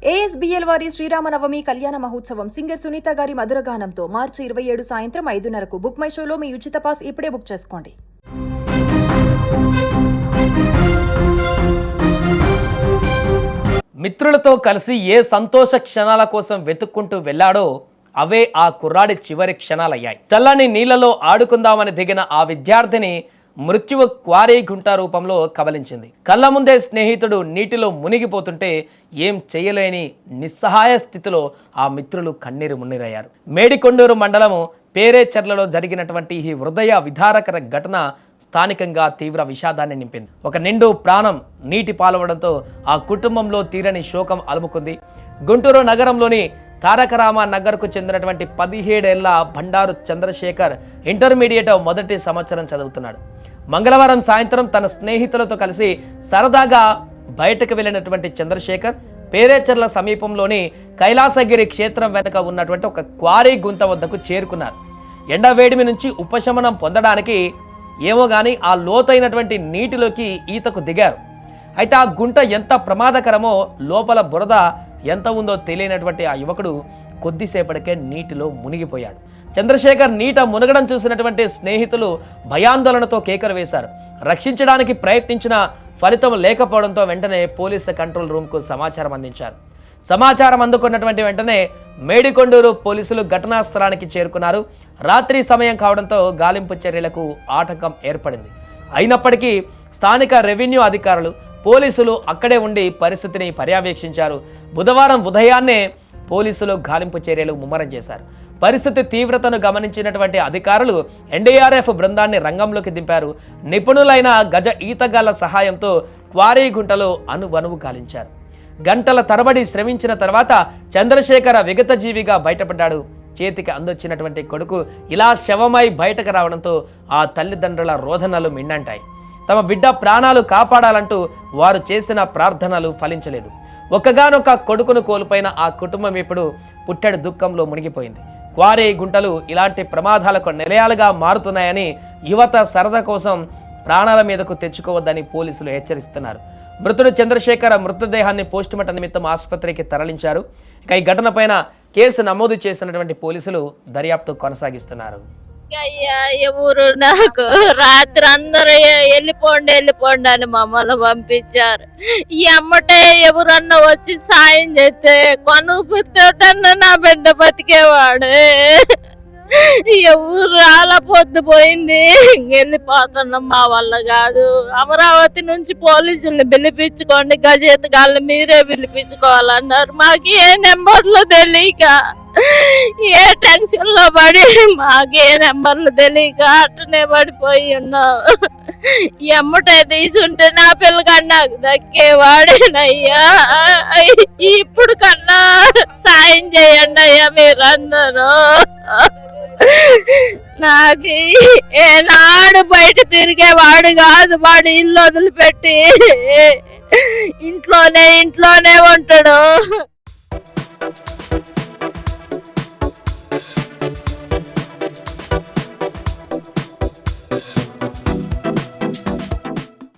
ASBL వారి శ్రీరామనవమి కళ్యాణ మహోత్సవం సింగర్ సునీత గారి మధురగానంతో మార్చి 27 సాయంత్రం 5:30కు బుక్ మై షోలో మీ ఉచిత పాస్ ఇప్పుడే బుక్ చేసుకోండి. మిత్రులతో కలిసి ఏ సంతోష క్షణాల కోసం వెతుక్కుంటూ వెళ్ళాడో అవే ఆ కుర్రాడి చివరి క్షణాలయ్యాయి. చల్లని నీళ్లలో ఆడుకుందామని దిగిన ఆ విద్యార్థిని మృత్యువు క్వారీ గుంట రూపంలో కబలించింది. కళ్ళ ముందే స్నేహితుడు నీటిలో మునిగిపోతుంటే ఏం చేయలేని నిస్సహాయ స్థితిలో ఆ మిత్రులు కన్నీరు మున్నీరయ్యారు. మేడికొండూరు మండలము పేరేచెర్లలో జరిగినటువంటి ఈ హృదయ విదారకర ఘటన స్థానికంగా తీవ్ర విషాదాన్ని నింపింది. ఒక నిండు ప్రాణం నీటి పాలవడంతో ఆ కుటుంబంలో తీరని శోకం అలుముకుంది. గుంటూరు నగరంలోని తారకరామ నగర్కు చెందినటువంటి 17 ఏళ్ల బండారు చంద్రశేఖర్ ఇంటర్మీడియట్ మొదటి సంవత్సరం చదువుతున్నాడు. మంగళవారం సాయంత్రం తన స్నేహితులతో కలిసి సరదాగా బయటకు వెళ్ళినటువంటి చంద్రశేఖర్ పేరేచెర్ల సమీపంలోని కైలాసగిరి క్షేత్రం వెనుక ఉన్నటువంటి ఒక క్వారీ గుంత వద్దకు చేరుకున్నారు. ఎండవేడిమి నుంచి ఉపశమనం పొందడానికి ఏమో కానీ ఆ లోతైనటువంటి నీటిలోకి ఈతకు దిగారు. అయితే ఆ గుంట ఎంత ప్రమాదకరమో లోపల బురద ఎంత ఉందో తెలియనటువంటి ఆ యువకుడు కొద్దిసేపటికే నీటిలో మునిగిపోయాడు. చంద్రశేఖర్ నీట మునగడం చూసినటువంటి స్నేహితులు భయాందోళనతో కేకలు వేశారు. రక్షించడానికి ప్రయత్నించిన ఫలితం లేకపోవడంతో వెంటనే పోలీసు కంట్రోల్ రూమ్కు సమాచారం అందించారు. సమాచారం అందుకున్నటువంటి వెంటనే మేడికొండూరు పోలీసులు ఘటనా స్థలానికి చేరుకున్నారు. రాత్రి సమయం కావడంతో గాలింపు చర్యలకు ఆటంకం ఏర్పడింది. అయినప్పటికీ స్థానిక రెవెన్యూ అధికారులు పోలీసులు అక్కడే ఉండి పరిస్థితిని పర్యవేక్షించారు. బుధవారం ఉదయాన్నే పోలీసులు గాలింపు చర్యలు ముమ్మరం చేశారు. పరిస్థితి తీవ్రతను గమనించినటువంటి అధికారులు ఎన్డీఆర్ఎఫ్ బృందాన్ని రంగంలోకి దింపారు. నిపుణులైన గజ ఈతగాళ్ల సహాయంతో క్వారీ గుంటలో అణువణువు గాలించారు. గంటల తరబడి శ్రమించిన తర్వాత చంద్రశేఖర విగతజీవిగా బయటపడ్డాడు. చేతికి అందొచ్చినటువంటి కొడుకు ఇలా శవమై బయటకు రావడంతో ఆ తల్లిదండ్రుల రోదనలు మిన్నంటాయి. తమ బిడ్డ ప్రాణాలు కాపాడాలంటూ వారు చేసిన ప్రార్థనలు ఫలించలేదు. ఒక్కగానొక్క కొడుకును కోల్పోయిన ఆ కుటుంబం ఇప్పుడు పుట్టెడు దుఃఖంలో మునిగిపోయింది. క్వారీ గుంటలు ఇలాంటి ప్రమాదాలకు నిలయాలుగా మారుతున్నాయని యువత సరదా కోసం ప్రాణాల మీదకు తెచ్చుకోవద్దని పోలీసులు హెచ్చరిస్తున్నారు. మృతుడు చంద్రశేఖర మృతదేహాన్ని పోస్టుమార్టం నిమిత్తం ఆసుపత్రికి తరలించారు. ఇక ఈ ఘటనపైన కేసు నమోదు చేసినటువంటి పోలీసులు దర్యాప్తు కొనసాగిస్తున్నారు. అయ్యా ఎవరు నాకు రాత్రి అందరూ వెళ్ళిపోండి అని మమ్మల్ని పంపించారు. ఈ అమ్మటే ఎవరన్నా వచ్చి సాయం చేస్తే కొనుక్కుతోటన్నా నా బిడ్డ బతికేవాడు. ఎవరు రాలా పొద్దు పోయింది, వెళ్ళిపోతున్నాం, మా వల్ల కాదు. అమరావతి నుంచి పోలీసుల్ని పిలిపించుకోండి, గజేతగాళ్ళు మీరే పిలిపించుకోవాలన్నారు. మాకు ఏ నెంబర్లు తెలియక ఏ టెన్షన్ లో పడి మాకే నెంబర్లు తెలియక అట్టనే పడిపోయి ఉన్నావు. ఎమ్మటే తీసుంటే నా పిల్లగాడు నాకు దక్కేవాడేనయ్యా. ఇప్పుడు కన్నా సాయం చేయండి అయ్యా మీరందరూ. నాకు ఏనాడు బయట తిరిగేవాడు కాదు. వాడు ఇల్లు వదిలిపెట్టి ఇంట్లోనే ఉంటాడు.